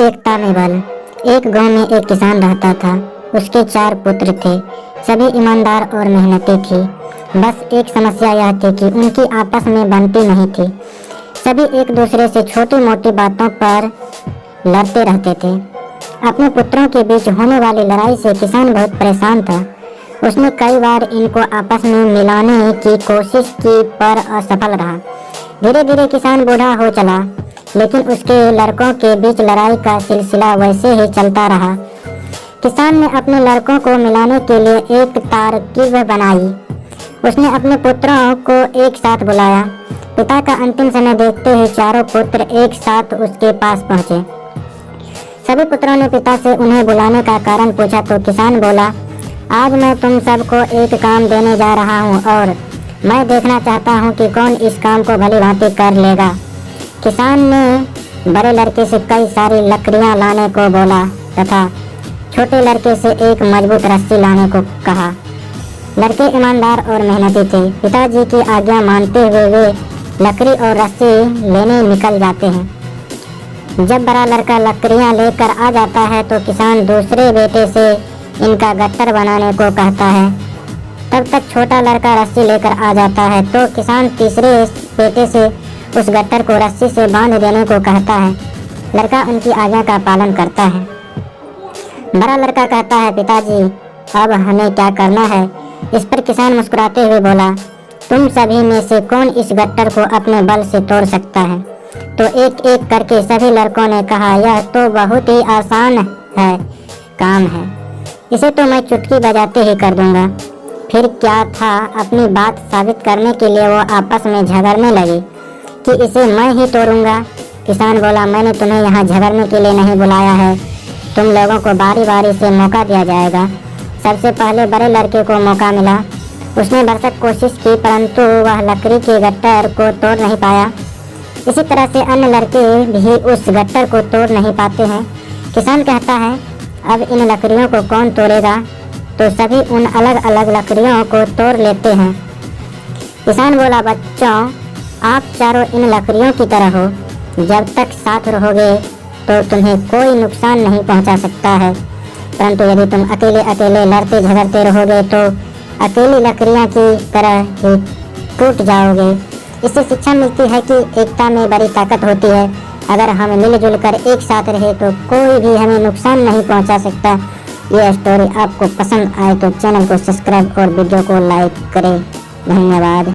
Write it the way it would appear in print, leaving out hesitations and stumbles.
एकता में बल। एक गांव में एक किसान रहता था। उसके 4 पुत्र थे। सभी ईमानदार और मेहनती थे। बस एक समस्या यह थी कि उनकी आपस में बनती नहीं थी। सभी एक दूसरे से छोटी मोटी बातों पर लड़ते रहते थे। अपने पुत्रों के बीच होने वाली लड़ाई से किसान बहुत परेशान था। उसने कई बार इनको आपस में मिलाने की कोशिश की पर असफल रहा। धीरे धीरे किसान बूढ़ा हो चला, लेकिन उसके लड़कों के बीच लड़ाई का सिलसिला वैसे ही चलता रहा। किसान ने अपने लड़कों को मिलाने के लिए एक तरकीब बनाई। उसने अपने पुत्रों को एक साथ बुलाया। पिता का अंतिम समय देखते ही चारों पुत्र एक साथ उसके पास पहुंचे। सभी पुत्रों ने पिता से उन्हें बुलाने का कारण पूछा तो किसान बोला, आज मैं तुम सबको एक काम देने जा रहा हूं और मैं देखना चाहता हूं कि कौन इस काम को भली भांति कर लेगा। किसान ने बड़े लड़के से कई सारी लकड़ियां लाने को बोला तथा छोटे लड़के से एक मजबूत रस्सी लाने को कहा। लड़के ईमानदार और मेहनती थे। पिताजी की आज्ञा मानते हुए वे लकड़ी और रस्सी लेने निकल जाते हैं। जब बड़ा लड़का लकड़ियां लेकर आ जाता है तो किसान दूसरे बेटे से इनका गट्टर बनाने को कहता है। तब तक छोटा लड़का रस्सी लेकर आ जाता है तो किसान तीसरे बेटे से उस गट्टर को रस्सी से बांध देने को कहता है। लड़का उनकी आज्ञा का पालन करता है। बड़ा लड़का कहता है, पिताजी अब हमें क्या करना है। इस पर किसान मुस्कुराते हुए बोला, तुम सभी में से कौन इस गट्टर को अपने बल से तोड़ सकता है। तो एक एक करके सभी लड़कों ने कहा, यह तो बहुत ही आसान है काम है, इसे तो मैं चुटकी बजाते ही कर दूंगा। फिर क्या था, अपनी बात साबित करने के लिए वो आपस में झगड़ने लगे कि इसे मैं ही तोड़ूंगा। किसान बोला, मैंने तुम्हें यहाँ झगड़ने के लिए नहीं बुलाया है, तुम लोगों को बारी बारी से मौका दिया जाएगा। सबसे पहले बड़े लड़के को मौका मिला। उसने भरसक कोशिश की परंतु वह लकड़ी के गट्टर को तोड़ नहीं पाया। इसी तरह से अन्य लड़के भी उस गट्टर को तोड़ नहीं पाते हैं। किसान कहता है, अब इन लकड़ियों को कौन तोड़ेगा। तो सभी उन अलग अलग लकड़ियों को तोड़ लेते हैं। किसान बोला, बच्चों आप चारों इन लकड़ियों की तरह हो, जब तक साथ रहोगे तो तुम्हें कोई नुकसान नहीं पहुंचा सकता है, परंतु यदि तुम अकेले अकेले लड़ते झगड़ते रहोगे तो अकेली लकड़ियां की तरह ही टूट जाओगे। इससे शिक्षा मिलती है कि एकता में बड़ी ताकत होती है। अगर हम मिलजुल कर एक साथ रहे तो कोई भी हमें नुकसान नहीं पहुंचा सकता। यह स्टोरी आपको पसंद आए तो चैनल को सब्सक्राइब और वीडियो को लाइक करें। धन्यवाद।